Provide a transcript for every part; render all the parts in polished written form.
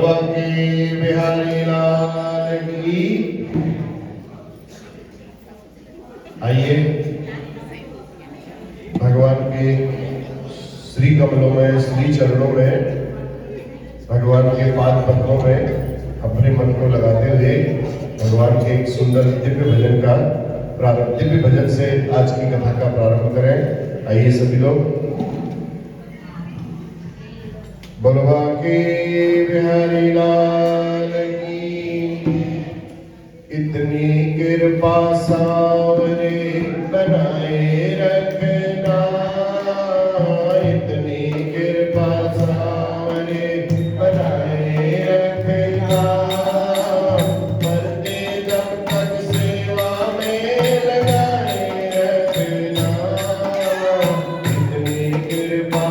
बांके बिहारी लाल की। आइए भगवान के श्री कमलों में, श्री चरणों में, भगवान के पाद पद्मों में अपने मन को लगाते हुए भगवान के एक सुंदर दिव्य भजन का प्रारंभ, दिव्य भजन से आज की कथा का प्रारंभ करें। आइए सभी लोग। बोलो बांके बिहारी लाल की। इतनी कृपा सावरे बनाए रखना, इतनी कृपा सावरे बनाए रखना, मरते दम तक सेवा में लगाए रखना। इतनी कृपा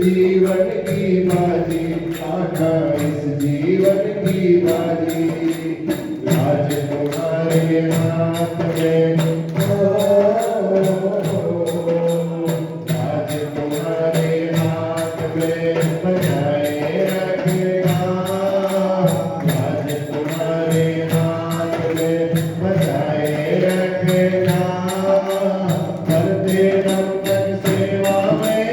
जीवन की बाजी, आका इस जीवन की बाजी, राज तुम्हारे हाथ में, राज तुम्हारे हाथ में बजाए रखना, राज तुम्हारे हाथ में बजाए रखना, करते दम तक सेवा में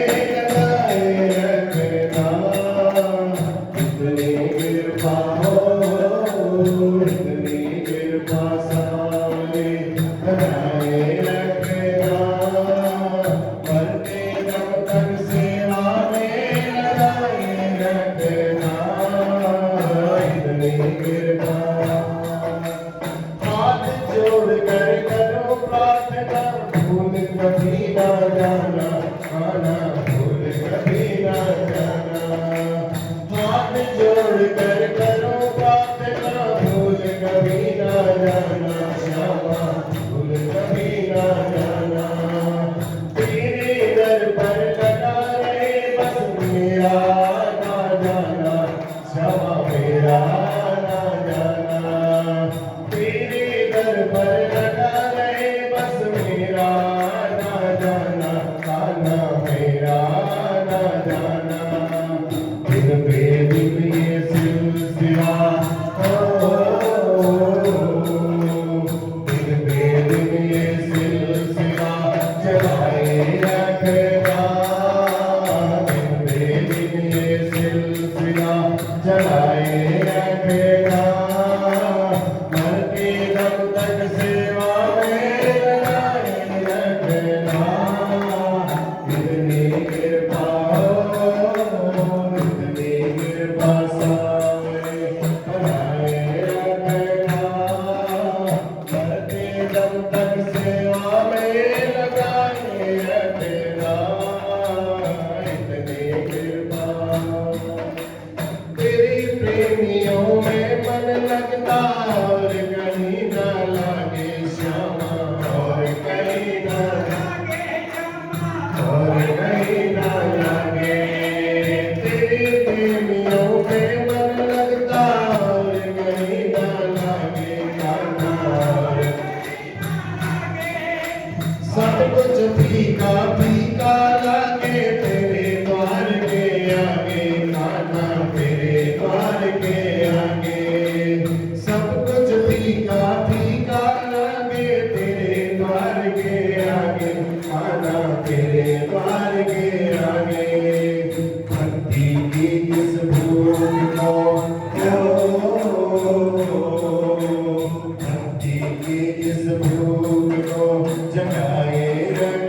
इस भूख को जगाए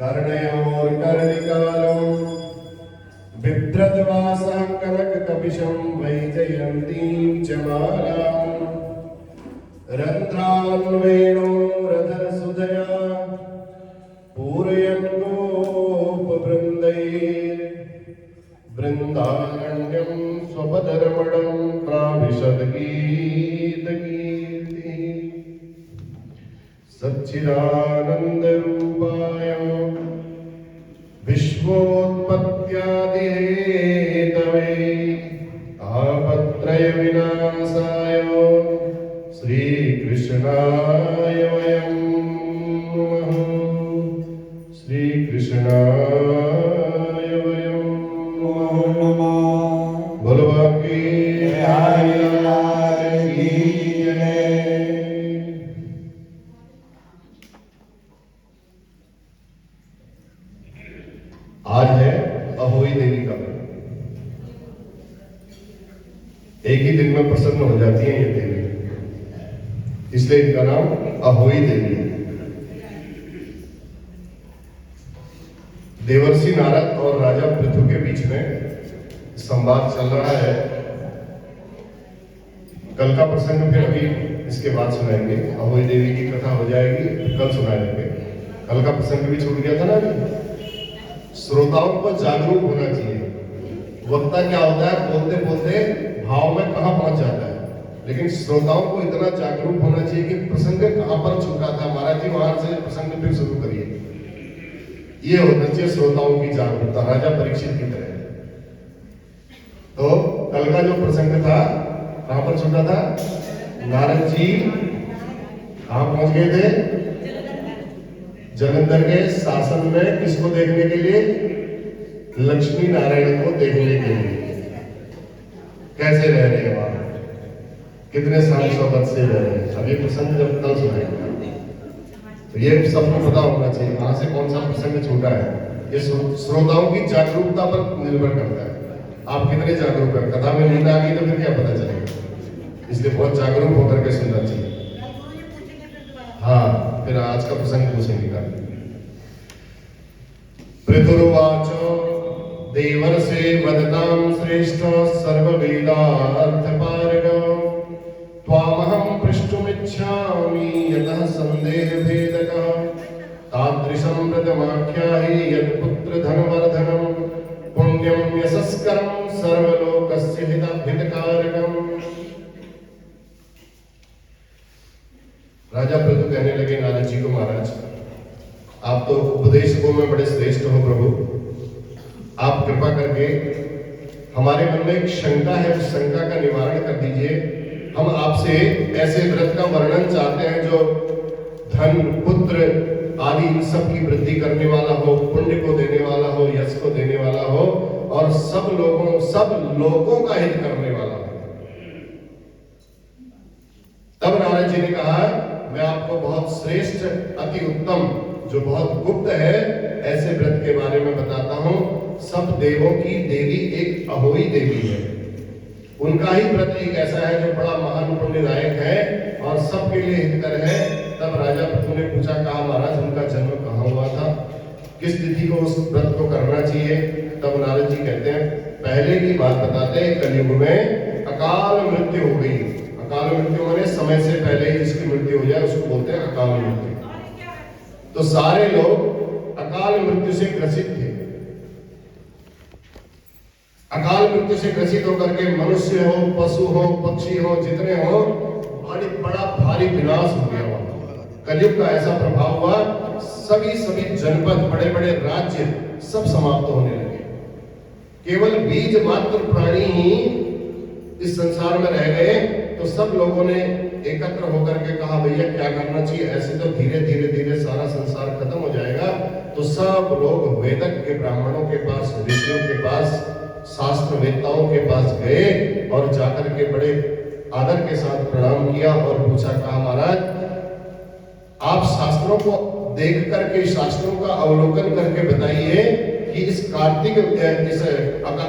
कर्णयोर्कर्णिकारं बिभ्रद्वासः कनककपिशं वैजयन्तीं च मालां रन्ध्रान्वेणोरधरसुधया पूरयन् गोपवृन्दैः वृन्दारण्यं स्वपदरमणं प्राविशद्गीतगीतिः सच्चिदानन्दरूपाय विश्वोत्पत्त्यादिहेतवे तापत्रयविनाशाय श्रीकृष्णाय वयं नमः। श्रीकृष्णाय वयं नमः। बोलो बाकी आज है अहोई देवी का व्रत। एक ही दिन में प्रसन्न हो जाती है ये देवी, इसलिए इनका नाम अहोई देवी है। देवर्षि नारद और राजा पृथु के बीच में संवाद चल रहा है। कल का प्रसंग फिर अभी इसके बाद सुनाएंगे। अहोई देवी की कथा हो जाएगी, कल सुनाएंगे। कल का प्रसंग भी छूट गया था ना। श्रोताओं को जागरूक होना चाहिए। वक्ता क्या होता है, बोलते बोलते भाव में कहां पहुंच जाता है, लेकिन श्रोताओं को इतना जागरूक होना चाहिए कि प्रसंग कहां पर छूटा था, महाराज जी वहां से प्रसंग फिर शुरू करिए। ये होना चाहिए श्रोताओं की जागरूकता, राजा परीक्षित की तरह। तो कल का जो प्रसंग था कहां पर छूटा था, नारद जी कहां पहुंच गए थे, जलंधर के शासन में। किसको देखने के लिए, लक्ष्मी नारायण को देखने के लिए। कैसे रह रहे हैं वहां, कितने साल सोबत से रह रहे हैं। अब ये प्रसंग जब कल सुनाएंगे तो ये सबको पता होना चाहिए कहां से कौन सा प्रसंग छूटा है। ये श्रोताओं की जागरूकता पर निर्भर करता है। आप कितने जागरूक हैं। कथा में नींद आ गई तो फिर क्या पता चलेगा, इसलिए बहुत जागरूक होकर के सुनना चाहिए। हाँ, फिर आज का प्रसंग पूछेंगे का। पृथुर्वाच देवर्षे वदतां श्रेष्ठ सर्ववेदार्थपारग त्वामहं पृष्टुमिच्छामि यतः सन्देहभेदकः तादृशं व्रतमाख्याहि यत्पुत्रधनवर्धनं पुण्यं यशस्करं सर्वलोकस्य हितकारकम्। राजा पृथु कहने लगे नारद जी को, महाराज आप तो उपदेशकों में बड़े श्रेष्ठ हो प्रभु, आप कृपा करके हमारे मन में एक शंका है, उस शंका का निवारण कर दीजिए। हम आपसे ऐसे व्रत का वर्णन चाहते हैं जो धन पुत्र आदि इन सब की वृद्धि करने वाला हो, पुण्य को देने वाला हो, यश को देने वाला हो और सब लोगों का हित करने वाला हो। तब नारद जी ने कहा, मैं आपको बहुत श्रेष्ठ अति उत्तम जो बहुत गुप्त है ऐसे व्रत के बारे में बताता हूं। सब देवों की देवी एक अहोई देवी है। उनका ही व्रत एक ऐसा है जो बड़ा महान पुण्यदायक है और सबके लिए हितकर है। तब राजा पृथु ने पूछा, कहा महाराज उनका जन्म कहाँ हुआ था, किस तिथि को उस व्रत को करना चाहिए। तब नारद जी कहते हैं, पहले की बात बताते हैं, कलयुग में अकाल मृत्यु हो गई। अकाल मृत्यु माने समय से पहले ही जिसकी मृत्यु हो जाए उसको बोलते हैं अकाल मृत्यु। तो सारे लोग अकाल मृत्यु से ग्रसित थे। अकाल मृत्यु से ग्रसित होकर के मनुष्य हो, पशु हो, पक्षी हो, जितने हो, बड़ा भारी विनाश हो गया वहां। कलयुग का ऐसा प्रभाव हुआ, सभी जनपद, बड़े बड़े राज्य सब समाप्त होने लगे। केवल बीज मात्र प्राणी ही इस संसार में रह गए। तो सब लोगों ने एकत्र होकर के कहा, भैया क्या करना चाहिए, ऐसे तो धीरे धीरे सारा संसार खत्म हो जाएगा। तो सब लोग वेदक के ब्राह्मणों के पास, ऋषियों के पास, शास्त्र वेत्ताओं के पास गए और जाकर के बड़े आदर के साथ प्रणाम किया और पूछा, कहा महाराज आप शास्त्रों को देख करके, शास्त्रों का अवलोकन करके बताइए कि इस कार्तिक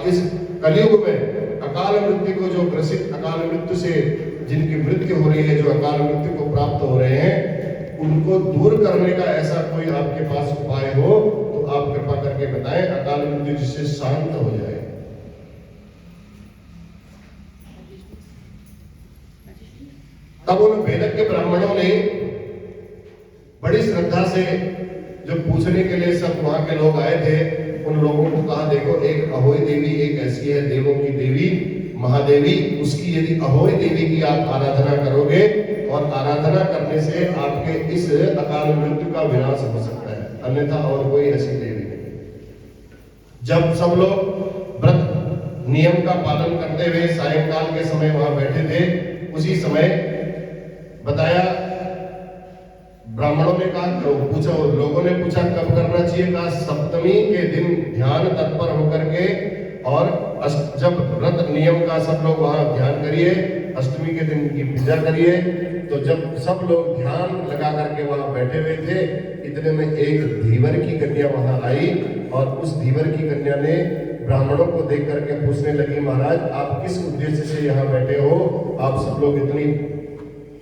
इस कलयुग में अकाल मृत्यु को जो ग्रसित, अकाल मृत्यु से जिनकी मृत्यु हो रही है, जो अकाल मृत्यु को प्राप्त हो रहे हैं, उनको दूर करने का ऐसा कोई आपके पास उपाय हो बताएं, अकाल मृत्यु जिससे शांत हो जाए। तब उन वेदज्ञ ब्राह्मणों ने बड़ी श्रद्धा से जो पूछने के लिए सब वहां के लोग आए थे, उन लोगों को कहा, देखो एक अहोई देवी एक ऐसी है, देवों की देवी महादेवी, उसकी यदि अहोई देवी की आप आराधना करोगे और आराधना करने से आपके इस अकाल मृत्यु का विनाश हो सकता है, अन्यथा और कोई ऐसी देवी नहीं। जब सब लोग व्रत नियम का पालन करते हुए सायंकाल के समय वहां बैठे थे, उसी समय बताया, ब्राह्मणों ने कहा, पूछा, लोगों ने पूछा कब करना चाहिए, कहा सप्तमी के दिन ध्यान तत्पर होकर के, और जब व्रत नियम का सब लोग वहां ध्यान करिए, अष्टमी के दिन की पूजा करिए। तो जब सब लोग ध्यान लगा करके वहां बैठे हुए थे, इतने में एक धीवर की कन्या वहां आई, और उस धीवर की कन्या ने ब्राह्मणों को देख करके पूछने लगी, महाराज आप किस उद्देश्य से यहाँ बैठे हो, आप सब लोग इतनी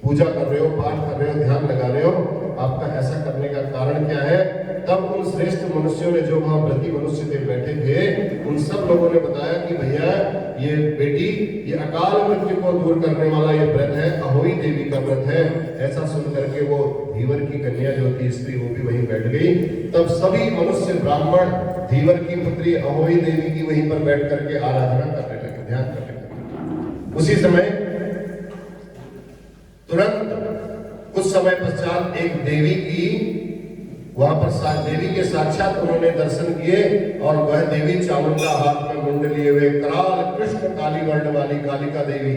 पूजा कर रहे हो, पाठ कर रहे हो, ध्यान लगा रहे हो, आपका ऐसा करने का कारण क्या है? तब उन श्रेष्ठ मनुष्यों ने, जो वहां व्रती मनुष्य थे बैठे थे, उन सब लोगों ने बताया कि भैया ये बेटी, ये अकाल मृत्यु को दूर करने वाला ये व्रत है, अहोई देवी का व्रत है। ऐसा सुन करके वो धीवर की कन्या जो थी स्त्री, वो भी वहीं बैठ गई। तब सभी मनुष्य ब्राह्मण धीवर की पुत्री अहोई देवी की वहीं पर बैठ करके आराधना करने लगे, ध्यान करने लगे। उसी समय तुरंत कुछ समय पश्चात एक देवी की वहां पर देवी के साक्षात उन्होंने दर्शन किए, और वह देवी चामुंडा हाथ में मुंड लिए हुए, कराल कृष्ण काली वर्ण वाली कालिका देवी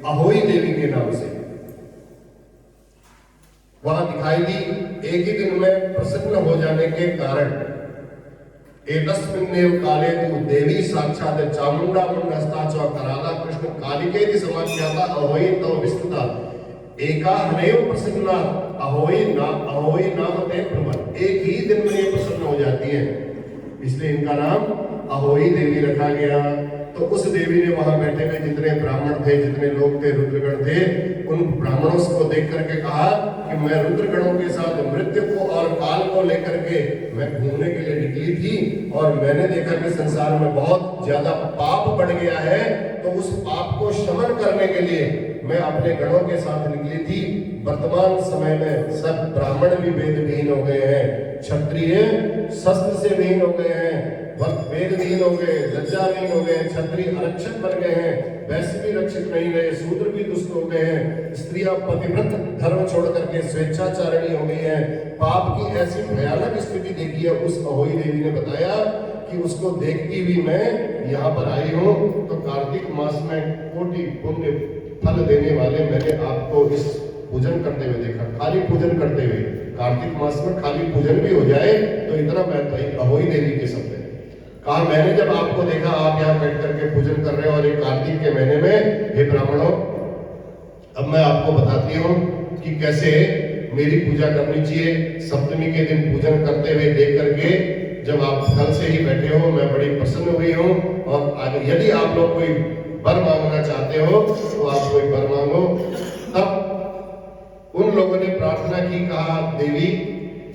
अहोई देवी के नाम से वहां दिखाई दी। एक ही दिन में प्रसन्न हो जाने के कारण एतस्मिन्नेव काले तु देवी साक्षात चामुंडा मुंडस्ता च कराला कृष्ण कालिकेति समाख्याता अहोई तव विस्तृता एका हनेव प्रसन्ना अहोई नाम ते प्रमद। एक ही दिन में ये प्रसन्न हो जाती है, इसलिए इनका नाम अहोई देवी रखा गया। तो उस देवी ने वहां बैठे हुए जितने ब्राह्मण थे, जितने लोग थे, रुद्रगण थे, उन ब्राह्मणों को देख करके कहा कि मैं रुद्रगणों के साथ मृत्यु को और काल को लेकर के मैं घूमने के लिए निकली थी, और मैंने देखा कि संसार में बहुत ज्यादा पाप बढ़ गया है, तो उस पाप को शमन करने के लिए मैं अपने गणों के साथ निकली थी। वर्तमान समय में सब ब्राह्मण भी वेद विहीन हो गए हैं, क्षत्रिय शस्त्र से विहीन हो गए हैं, वेद विहीन हो गए, लज्जा विहीन हो गए, क्षत्रिय अरक्षित बन गए हैं, वैश्य भी रक्षित नहीं रहे, शूद्र भी दुष्ट हो गए हैं, स्त्रियां पतिव्रत धर्म छोड़ करके स्वेच्छाचारिणी हो गई है। पाप की ऐसी भयानक स्थिति देखी है। उस अहोई देवी ने बताया कि उसको देखती हुई मैं यहाँ पर आई हूँ, तो कार्तिक मास में कोटि पुण्य फल देने वाले मैंने आपको इस पूजन करते हुए देखा, खाली पूजन करते हुए। कार्तिक मास में खाली पूजन भी हो जाए तो इतना महत्व है अहोई देवी के शब्द है। कहा मैंने जब आपको देखा, आप यहाँ बैठ करके पूजन कर रहे हो, और एक कार्तिक के महीने में, हे ब्राह्मणों, अब मैं आपको बताती हूँ कि कैसे मेरी पूजा करनी चाहिए। सप्तमी के दिन पूजन करते हुए देख करके जब आप कल से ही बैठे हो, मैं बड़ी प्रसन्न हुई हूँ। और आगे यदि आप लोग कोई वर मांगना चाहते हो तो आप कोई वर मांगो। तब उन लोगों ने प्रार्थना की, कहा देवी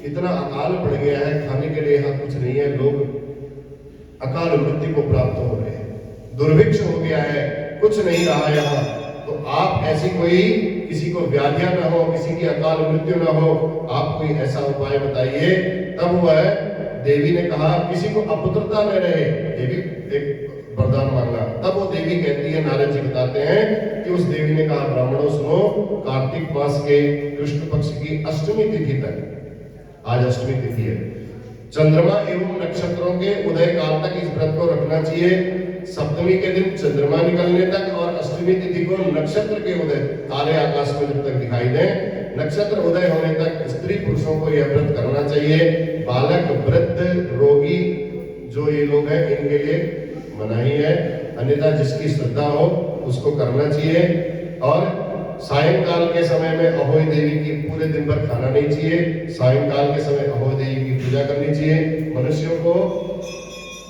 इतना अकाल पड़ गया है, खाने के लिए यहाँ कुछ नहीं है, लोग अकाल मृत्यु को प्राप्त हो रहे हैं, दुर्भिक्ष हो गया है, कुछ नहीं रहा यहाँ, तो आप ऐसी कोई, किसी को व्याधियां ना हो, किसी की अकाल मृत्यु ना हो, आप कोई ऐसा उपाय बताइए। तब वह देवी ने कहा किसी को अपुत्रता न रहे, ये भी एक वरदान मांगा। तब वो देवी कहती है, नारद जी बताते हैं कि उस देवी ने कहा, ब्राह्मणों सुनो, कार्तिक मास के कृष्ण पक्ष की अष्टमी तिथि तक, आज अष्टमी तिथि है, चंद्रमा एवं नक्षत्रों के उदय काल तक इस व्रत को रखना चाहिए। सप्तमी के दिन चंद्रमा निकलने तक और अष्टमी तिथि को नक्षत्र के उदय, काले आकाश में जब तक दिखाई दे, नक्षत्र उदय होने तक स्त्री पुरुषों को यह व्रत करना चाहिए। बालक, वृद्ध, रोगी जो ये लोग हैं, इनके लिए मनाही है, अन्यथा जिसकी श्रद्धा हो उसको करना चाहिए। और सायंकाल के समय में अहोई देवी की पूरे दिन भर खाना नहीं चाहिए। सायंकाल के समय अहोई देवी की पूजा करनी चाहिए। मनुष्यों को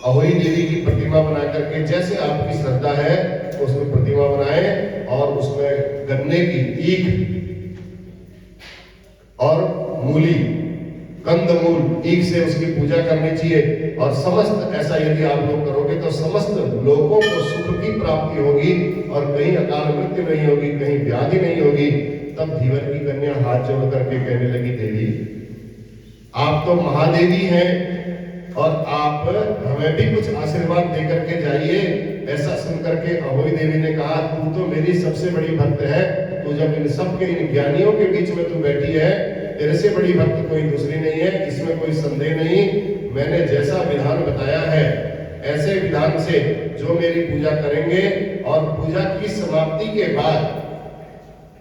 अहोई देवी की प्रतिमा बना करके, जैसे आपकी श्रद्धा है उसमें प्रतिमा बनाएं, और उसमें गन्ने की ईख और मूली कंदमूल ईख से उसकी पूजा करनी चाहिए। और समस्त ऐसा यदि आप लोग करोगे तो समस्त लोगों को सुख की प्राप्ति होगी और कहीं अकाल मृत्यु नहीं होगी, कहीं व्याधि नहीं होगी। तब धीवर की कन्या हाथ जोड़ करके कहने लगी, देवी आप तो महादेवी हैं और आप हमें भी कुछ आशीर्वाद दे करके जाइए। ऐसा सुनकर के अहोई देवी ने कहा, तू तो मेरी सबसे बड़ी भक्त है, तो जब इन सबके इन ज्ञानियों के बीच में तू बैठी है, तेरे से बड़ी भक्त कोई दूसरी नहीं है, इसमें कोई संदेह नहीं। मैंने जैसा विधान बताया है ऐसे विधान से जो मेरी पूजा करेंगे और पूजा की समाप्ति के बाद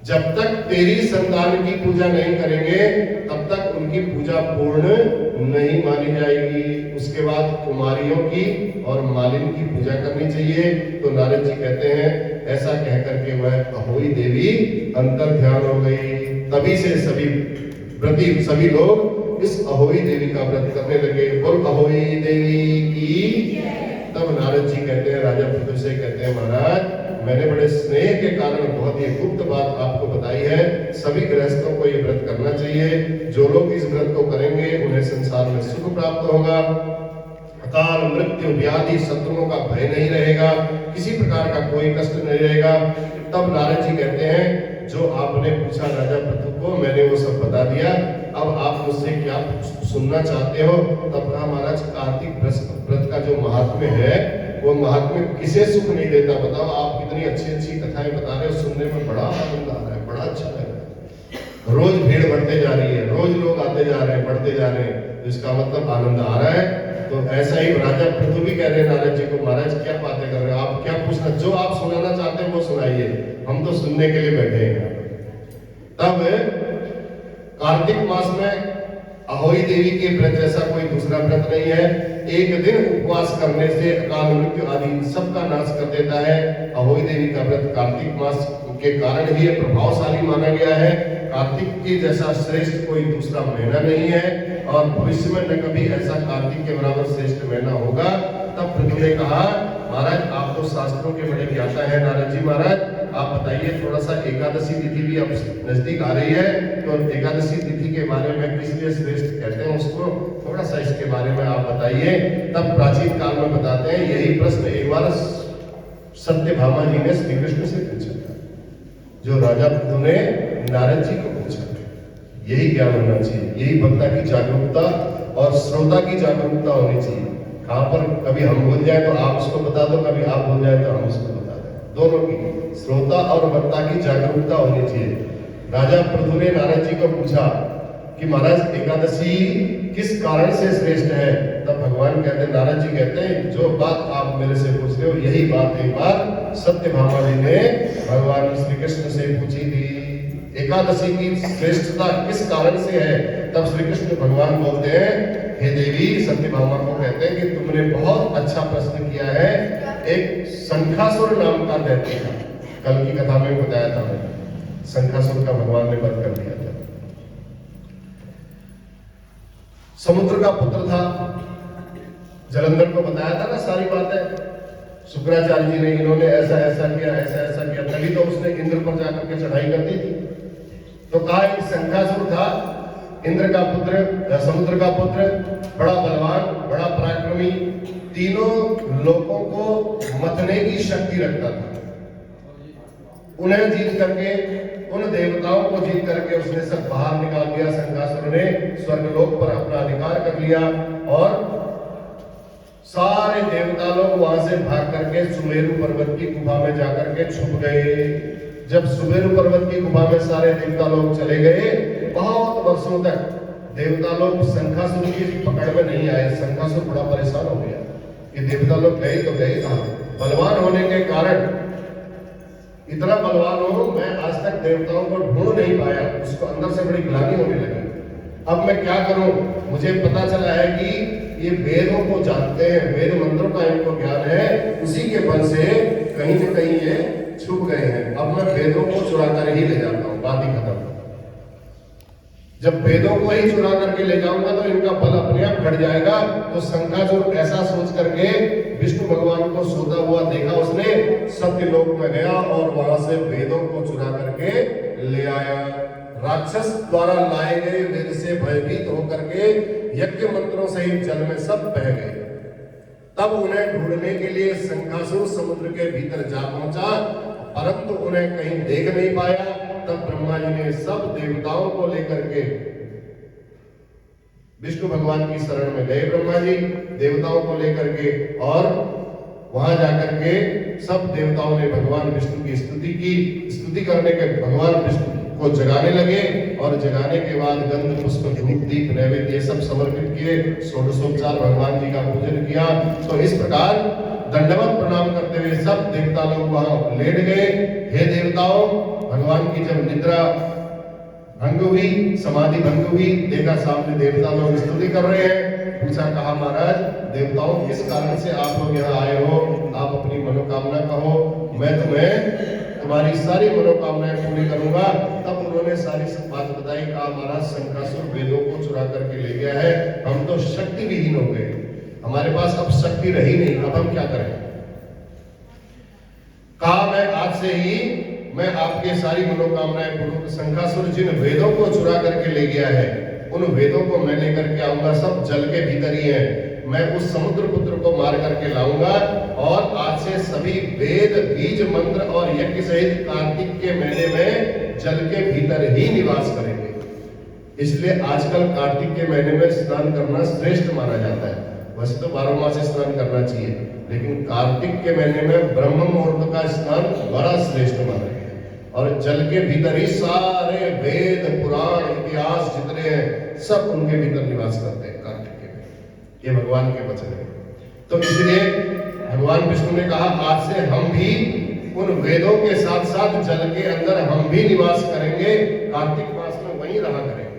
जब तक तेरी संतान की पूजा नहीं करेंगे तब तक उनकी पूजा पूर्ण नहीं मानी जाएगी। उसके बाद कुमारियों की और मालिन की पूजा करनी चाहिए। तो नारद जी कहते हैं ऐसा कह करके वह अहोई देवी अंतर ध्यान हो गई। तभी से सभी लोग इस अहोई देवी का व्रत करने लगे। बोल अहोई देवी की। तब नारद जी कहते हैं, राजा पृथु से कहते हैं, महाराज मैंने बड़े स्नेह के कारण बहुत ही गुप्त बात आपको बताई है। सभी गृहस्थों को ये व्रत करना चाहिए। जो लोग इस व्रत को करेंगे उन्हें संसार में सुख प्राप्त होगा, अकाल मृत्यु व्याधि शत्रुओं का भय नहीं रहेगा, किसी प्रकार का कोई कष्ट नहीं रहेगा। तब नारद जी कहते हैं, जो आपने पूछा राजा पृथु को मैंने वो सब बता दिया, अब आप मुझसे क्या सुनना चाहते हो? तब कहा, महाराज कार्तिक व्रत का जो महात्म्य है वो महात्म्य किसे सुख नहीं देता? बताओ, आप कितनी अच्छी अच्छी कथाएं बता रहे हो, सुनने में बड़ा आनंद आ रहा है, बड़ा अच्छा लग रहा है। रोज भीड़ बढ़ते जा रही है, रोज लोग आते जा रहे हैं, बढ़ते जा रहे हैं, तो इसका मतलब आनंद आ रहा है। तो ऐसा ही राजा पृथु भी कह रहे हैं नारद जी को, महाराज क्या बातें कर रहे हो, आप क्या पूछना, जो आप सुनाना चाहते हैं वो सुनाइए, हम तो सुनने के लिए बैठे हैं। तब कार्तिक मास में अहोई देवी के व्रत जैसा कोई दूसरा व्रत नहीं है। एक दिन उपवास करने से अकाल मृत्यु आदि सबका नाश कर देता है। अहोई देवी का व्रत कार्तिक मास के कारण ही प्रभावशाली माना गया है। कार्तिक के जैसा श्रेष्ठ कोई दूसरा महीना नहीं है और भविष्य में न कभी ऐसा कार्तिक के बराबर श्रेष्ठ महीना होगा। तब पृथु ने कहा, महाराज आप तो शास्त्रों के बड़े ज्ञाता है। नारद जी महाराज आप बताइए, थोड़ा सा एकादशी तिथि भी अब नजदीक आ रही है, तो एकादशी तिथि के बारे में किस लिए श्रेष्ठ कहते हैं उसको, थोड़ा सा इसके बारे में आप बताइए। तब प्राचीन काल में बताते हैं, यही प्रश्न एक बार सत्यभामा जी ने श्री कृष्ण से पूछा था, जो राजा पृथु ने नारद जी को पूछा। यही ज्ञान होना चाहिए, यही वक्ता की जागरूकता और श्रोता की जागरूकता होनी चाहिए। कहां पर कभी हम भूल जाए तो आप उसको बता दो, कभी आप भूल जाए तो हम उसको बता दें। दोनों की श्रोता और वक्ता की जागरूकता होनी चाहिए। राजा पृथु ने नारद जी को पूछा कि महाराज एकादशी किस कारण से श्रेष्ठ है? तब भगवान कहते हैं, नारद जी कहते हैं, जो बात आप मेरे से पूछ रहे हो यही बात एक बार सत्यभामा जी ने भगवान श्री कृष्ण से पूछी थी। एकादशी की श्रेष्ठता किस कारण से है? तब श्री कृष्ण भगवान बोलते हैं, हे देवी, सत्यभामा को कहते हैं कि तुमने बहुत अच्छा प्रश्न किया है। एक शंखासुर नाम का दैत्य था, कल की कथा में बताया था मैंने, शंखासुर का भगवान ने वध कर दिया था। समुद्र का पुत्र था, जलंधर को बताया था ना सारी बातें, शुक्राचार्य जी ने, इन्होंने ऐसा ऐसा किया, ऐसा ऐसा किया, तभी तो उसने इंद्र पर जाकर के चढ़ाई कर दी थी। तो कहा एक शंखासुर था, इंद्र का पुत्र, समुद्र का पुत्र, बड़ा बलवान, बड़ा पराक्रमी, तीनों लोगों को मथने की शक्ति रखता था। उन्हें जीत करके, उन देवताओं को जीत करके उसने सब बाहर निकाल दिया। शंखासुर ने स्वर्गलोक पर अपना अधिकार कर लिया और सारे देवता लोग वहां से भाग करके सुमेरु पर्वत की गुफा में जाकर के छुप गए। जब सुमेरु पर्वत की गुफा में सारे देवता लोग चले गए, बहुत वर्षों तक देवता लोग शंखासुर की पकड़ में नहीं आए। शंखासुर बड़ा परेशान हो गया कि देवता लोग गए तो गए कहां? बलवान होने के कारण, इतना बलवान हो, मैं आज तक देवताओं को ढूंढ नहीं पाया। उसको अंदर से बड़ी ग्लानि होने लगी। अब मैं क्या करूं? मुझे पता चला है कि ये वेदों को जानते हैं, वेद मंत्रों का इनको ज्ञान है, उसी के बल से कहीं न कहीं ये छुप गए हैं। अब मैं वेदों को चुरा कर ही ले जाता हूं, बात ही खत्म। जब वेदों को ही चुरा करके ले जाऊंगा तो इनका बल अपने आप घट जाएगा। तो शंखासुर ऐसा सोच करके विष्णु भगवान को सोता हुआ देखा उसने, सत्यलोक में गया और वहां से वेदों को चुरा करके ले आया। राक्षस द्वारा लाए गए वेद से भयभीत होकर के यज्ञ मंत्रों सहित जल में सब बह गए। तब उन्हें ढूंढने के लिए शंखासुर समुद्र के भीतर जा पहुंचा, परंतु उन्हें कहीं देख नहीं पाया। तब ब्रह्मा जी ने सब देवताओं को लेकर के विष्णु भगवान की शरण में गए। ब्रह्मा जी देवताओं को लेकर के, और वहां जाकर के सब देवताओं ने भगवान विष्णु की स्तुति की। स्तुति करने के भगवान विष्णु को जगाने लगे, और जगाने के बाद गंध पुष्प धूप दीप नैवेद्य सब समर्पित किए। षोडशोपचार भगवान जी का पूजन किया। तो इस प्रकार दंडवत प्रणाम करते हुए सब देवता लोग वहां लेट गए। हे देवताओं, भगवान की जब निद्रा भंग हुई, समाधि भंग हुई, देखा सामने देवता लोग स्तुति कर रहे हैं। पूछा, कहा महाराज देवताओं, किस कारण से आप लोग यहाँ आए हो? आप अपनी मनोकामना कहो, मैं तुम्हें तुम्हारी सारी मनोकामनाएं पूरी करूंगा। तब उन्होंने सारी बात बताई। कहा, महाराज शंखासुर वेदों को चुरा करके ले गया है, हम तो शक्ति विहीन हो गए, हमारे पास अब शक्ति रही नहीं, अब हम क्या करें? कहा, मैं आज से ही मैं आपके सारी मनोकामनाएं पूर्ण। शंखासुर जिन वेदों को चुरा करके ले गया है, उन वेदों को मैं लेकर के आऊंगा, सब जल के भीतर ही है। मैं उस समुद्र पुत्र को मार करके लाऊंगा, और आज से सभी वेद बीज मंत्र और यज्ञ सहित कार्तिक के महीने में जल के भीतर ही निवास करेंगे। इसलिए आजकल कार्तिक के महीने में स्नान करना श्रेष्ठ माना जाता है। वैसे तो 12 मास स्नान करना चाहिए, लेकिन कार्तिक के महीने में ब्रह्म मुहूर्त का स्नान बड़ा श्रेष्ठ माना है। और जल के भीतर ही सारे वेद पुराण इतिहास जितने हैं सब उनके भीतर निवास करते हैं कार्तिक के महीने। ये भगवान के वचन है। तो इसलिए भगवान विष्णु ने कहा, आज से हम भी उन वेदों के साथ साथ जल के अंदर हम भी निवास करेंगे, कार्तिक मास में वहीं रहा करेंगे।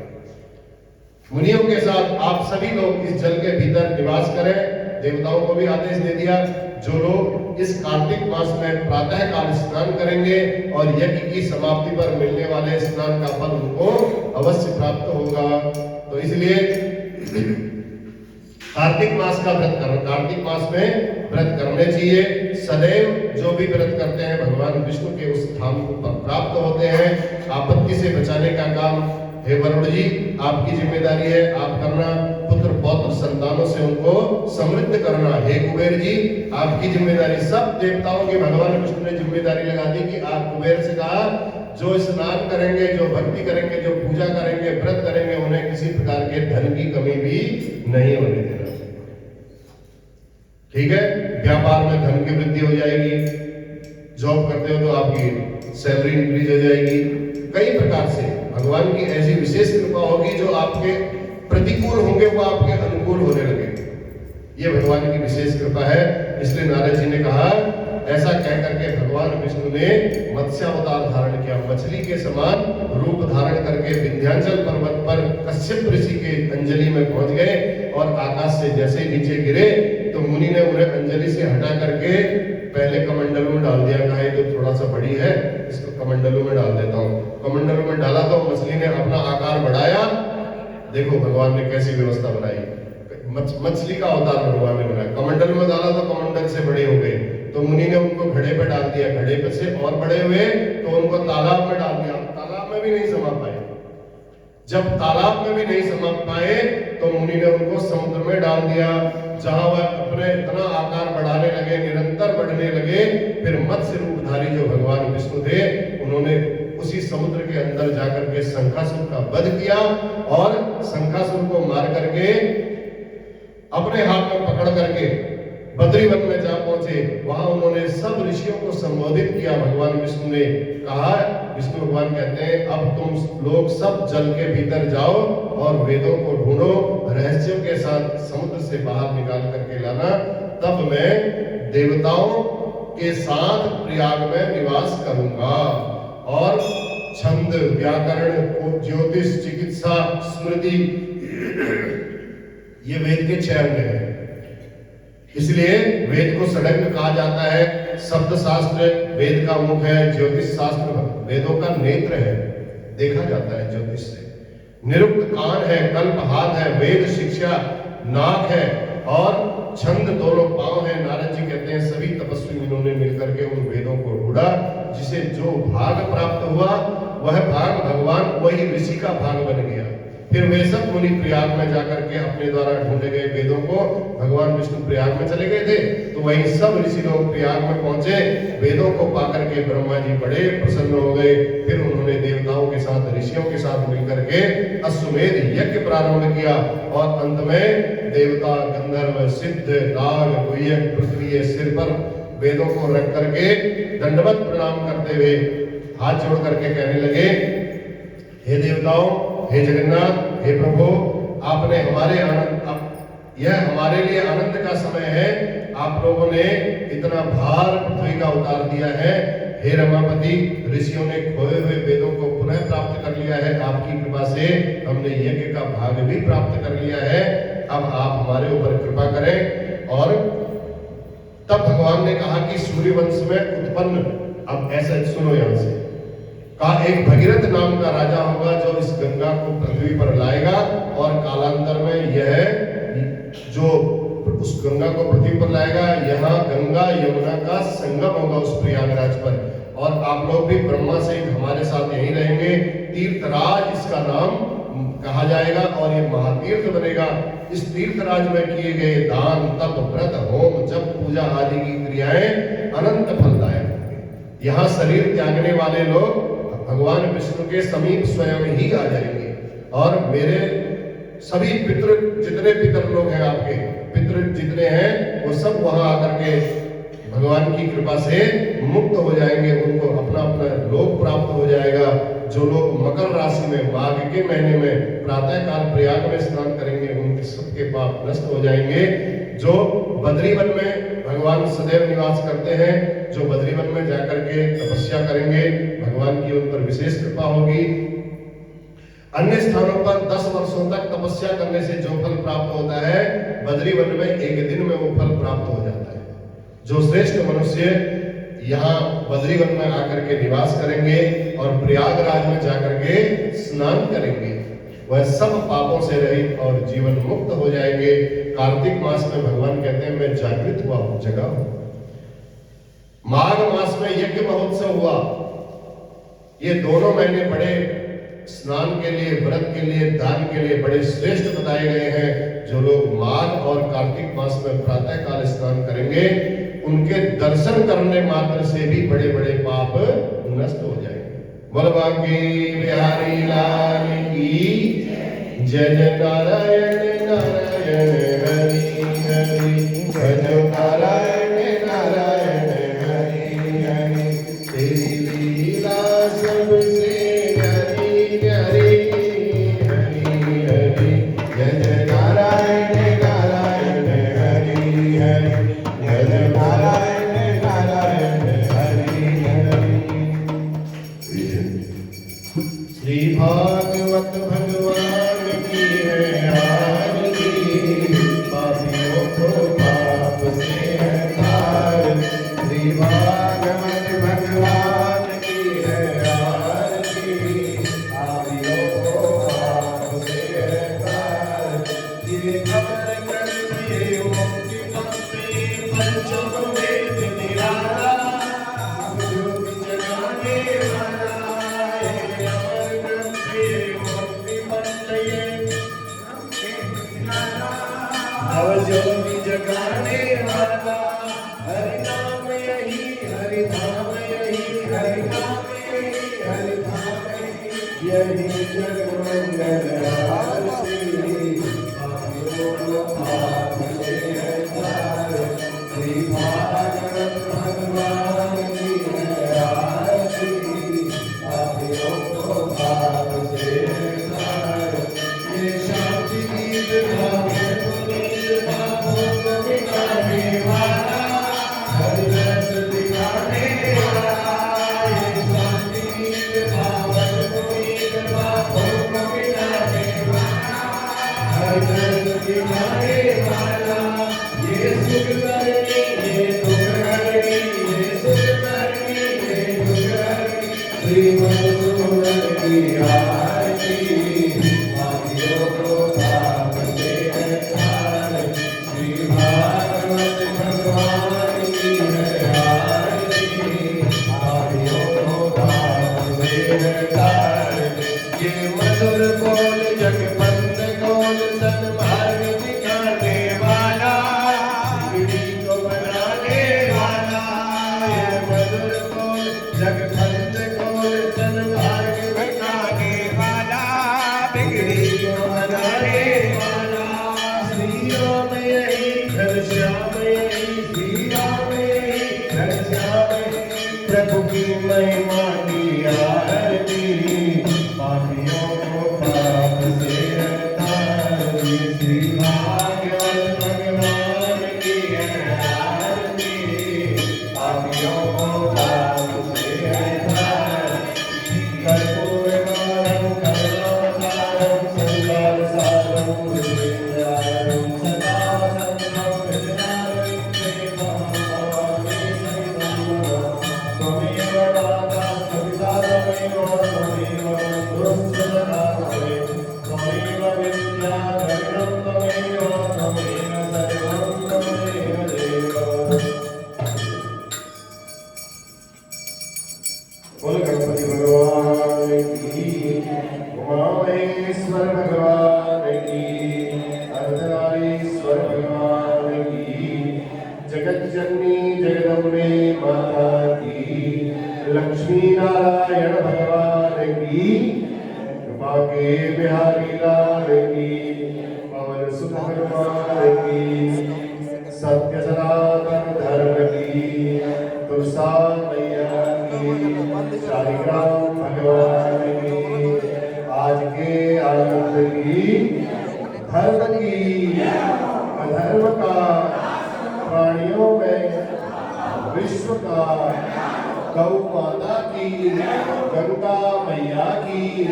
मुनियों के साथ आप सभी लोग इस जल के भीतर निवास करें। देवताओं को भी आदेश दे दिया, जो लोग इस कार्तिक मास में प्रातः काल स्नान करेंगे और यज्ञ की समाप्ति पर मिलने वाले स्नान का फल उनको अवश्य प्राप्त होगा। तो इसलिए कार्तिक मास का व्रत करो, कार्तिक मास में व्रत करने चाहिए। सदैव जो भी व्रत करते हैं भगवान विष्णु के उस धाम को प्राप्त होते हैं। आपत्ति से बचाने का काम हे वरुण जी आपकी जिम्मेदारी है, आप करना। पुत्र पौत्र संतानों से उनको समृद्ध करना, हे कुबेर जी आपकी जिम्मेदारी। सब देवताओं की भगवान विष्णु ने जिम्मेदारी लगा दी कि आप कुबेर से कहा, जो स्नान करेंगे, जो भक्ति करेंगे, जो पूजा करेंगे, व्रत करेंगे, उन्हें किसी प्रकार के धन की कमी भी नहीं होने देना। ठीक है, व्यापार में धन की वृद्धि हो जाएगी, जॉब करते हो तो आपकी सैलरी इंक्रीज हो जाएगी। कई प्रकार से भगवान की ऐसी विशेष कृपा होगी, जो आपके प्रतिकूल होंगे वो आपके अनुकूल होने लगे। ये भगवान की विशेष कृपा है। इसलिए नारद जी ने कहा, ऐसा कह करके भगवान विष्णु ने मत्स्यावतार धारण किया, मछली के समान रूप धारण करके विंध्याचल पर्वत पर कश्यप ऋषि के अंजलि में पहुंच गए। और आकाश से जैसे ही नीचे गिरे तो मुनि ने उन्हें अंजलि से हटा करके पहले कमंडलों में डाल दिया। कहा, तो थोड़ा सा बड़ी है, इसको कमंडलों में डाल देता हूँ। कमंडलों में डाला तो मछली ने अपना आकार बढ़ाया। देखो भगवान ने कैसी व्यवस्था बनाई, मछली का अवतार भगवान ने बनाया। कमंडल में डाला तो कमंडल से बड़े हो गए, तो मुनि ने उनको घड़े पे डाल दिया, घड़े पे से और बड़े हुए तो उनको तालाब में डाल दिया। तालाब में भी नहीं समा पाए। जब तालाब में भी नहीं समा पाए तो मुनि ने उनको समुद्र में डाल दिया, जहां वह अपने इतना आकार बढ़ाने लगे, निरंतर बढ़ने लगे। फिर मत्स्य रूपधारी जो भगवान विष्णु थे, उन्होंने उसी समुद्र के अंदर जाकर के शंखासुर का वध किया, और शंखासुर को मार करके अपने हाथ में पकड़ करके बद्रीवन में जा पहुंचे। वहां उन्होंने सब ऋषियों को संबोधित किया। भगवान विष्णु ने कहा, विष्णु भगवान कहते हैं, अब तुम लोग सब जल के भीतर जाओ और वेदों को ढूंढो, रहस्यों के साथ समुद्र से बाहर निकाल करके लाना, तब मैं देवताओं के साथ प्रयाग में निवास करूंगा। और छंद, व्याकरण, ज्योतिष, चिकित्सा, स्मृति, ये वेद के 6 अंग हैं। इसलिए वेद को षडंग कहा जाता है। शब्द शास्त्र वेद का मुख है, ज्योतिष शास्त्र वेदों का नेत्र है, देखा जाता है ज्योतिष से। निरुक्त कान है, कल्प हाथ है, वेद शिक्षा नाक है, और छंद दोनों पांव है। नारद जी कहते हैं, सभी तपस्वी इन्होंने मिलकर के उन वेदों को ढूंढा, जिसे जो भाग प्राप्त हुआ वह भाग भगवान वही ऋषि का भाग बन गया। फिर वे सब मुनि प्रयाग में जाकर के अपने द्वारा ढूंढे गए वेदों को, भगवान विष्णु प्रयाग में चले गए थे तो वही सब ऋषि लोग प्रयाग में पहुंचे। वेदों को पाकर के ब्रह्मा जी बड़े प्रसन्न हो गए। फिर उन्होंने देवताओं के साथ, ऋषियों के साथ मिलकर के अश्वमेध यज्ञ प्रारंभ किया और अंत में देवता, गंधर्व, सिद्ध, नाग, गुह्यक, पृथ्वी के सिर पर वेदों को रख करके दंडवत प्रणाम करते हुए हाथ जोड़ करके कहने लगे, हे देवताओं, हे जगन्नाथ, हे प्रभु, आपने हमारे यह हमारे लिए आनंद का समय है। आप लोगों ने इतना भार पृथ्वी का उतार दिया है। हे रमापति, ऋषियों ने खोए हुए वेदों को पुनः प्राप्त कर लिया है। आपकी कृपा से हमने यज्ञ का भाग भी प्राप्त कर लिया है। अब आप हमारे ऊपर कृपा करें। और तब भगवान ने कहा कि सूर्यवंश में उत्पन्न, अब ऐसा सुनो यहां से, कहा एक भगीरथ नाम का राजा होगा जो इस गंगा को पृथ्वी पर लाएगा और कालांतर में यह जो उस गंगा को पृथ्वी पर लाएगा, यहाँ गंगा यमुना का संगम होगा उस प्रयागराज पर। और आप लोग भी ब्रह्मा सहित हमारे साथ यहीं रहेंगे। तीर्थराज इसका नाम कहा जाएगा और ये महातीर्थ बनेगा। इस तीर्थराज में किए गए दान, तप, व्रत, होम, जप, पूजा आदि की क्रियाएं अनंत फलदायक। यहाँ शरीर त्यागने वाले लोग भगवान विष्णु के समीप स्वयं ही आ जाएंगे और मेरे सभी पितृ, जितने पितर लोग हैं, आपके पितृ जितने हैं, वो सब वहां आकर के भगवान की कृपा से मुक्त हो जाएंगे। उनको अपना अपना लोक प्राप्त हो जाएगा। जो लोग मकर राशि में माघ के महीने में प्रातः काल प्रयाग में स्नान करेंगे, उनके सबके पाप नष्ट हो जाएंगे। जो बद्रीवन में भगवान सदैव निवास करते हैं, जो बद्रीवन में जाकर के तपस्या करेंगे, भगवान की उन पर विशेष कृपा होगी। अन्य स्थानों पर 10 वर्षों तक तपस्या करने से जो फल प्राप्त होता है, बद्रीवन में एक दिन में वो फल प्राप्त हो जाता है। जो श्रेष्ठ मनुष्य यहाँ बद्रीवन में आकर के निवास करेंगे और प्रयागराज में जाकर के स्नान करेंगे, वह सब पापों से रहित और जीवन मुक्त हो जाएंगे। कार्तिक मास में भगवान कहते हैं मैं जागृत हुआ हूं, जगा हूं। माघ मास में यज्ञ महोत्सव हुआ। ये दोनों महीने बड़े स्नान के लिए, व्रत के लिए, दान के लिए बड़े श्रेष्ठ बताए गए हैं। जो लोग माघ और कार्तिक मास में प्रातः काल स्नान करेंगे, उनके दर्शन करने मात्र से भी बड़े बड़े पाप नष्ट हो जाएंगे। बोल बांके बिहारी लाल की जय। जय नारायण नारायण हरि हरि, जय नारायण नारायण हरि हरि। तेरी लीला सबसे हरि हरि हरि हरि। जय जय नारायण नारायण हरि हरि, जय जय नारायण नारायण हरि हरि। श्री भागवत भगवान की है आरती, पापियों को पाप से है तार। श्री भागवत भगवान की है आरती, पापियों को पाप से है तार। ये खबर करती मुक्ति पत्नी पंचम वेद निराला, जो जगाने वाला है अमर ग्रंथि मुक्ति पत्नी। ज्योति जगाने वाला हरि नाम यही, हरि धाम यही, हरि नाम यही, हरि धाम यही। यही जग मंगल आरती, पापियों को पाप से है तार। श्री भागवत भगवान की है आरती, पापियों को पाप से है तार। ये शांति गीत गावे पापों को मिटाने वाला, हरि रस दिखाने वाला। ये शांति गीत पावन पुनीत पापों को मिटाने वाला, हरि रस दिखाने वाला। जगज्जननी जगदम्बे माता की, लक्ष्मी नारायण भगवान की, कृपा के बिहारी लाल की, पवन सुत हनुमान की, सत्य सनातन धर्म की, तुलसा मैया की, शालिग्राम भगवान की, आज के आनंद की, धर्म की, अधर्म का, प्राणियों में विश्व का, गौ माता की, गंगा मैया की,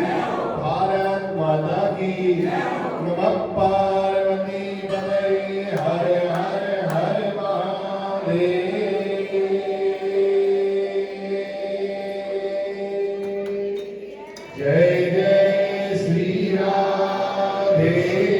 भारत माता की, नमः पार्वती पतये, हर हर हर महादेव। जय जय श्री राधे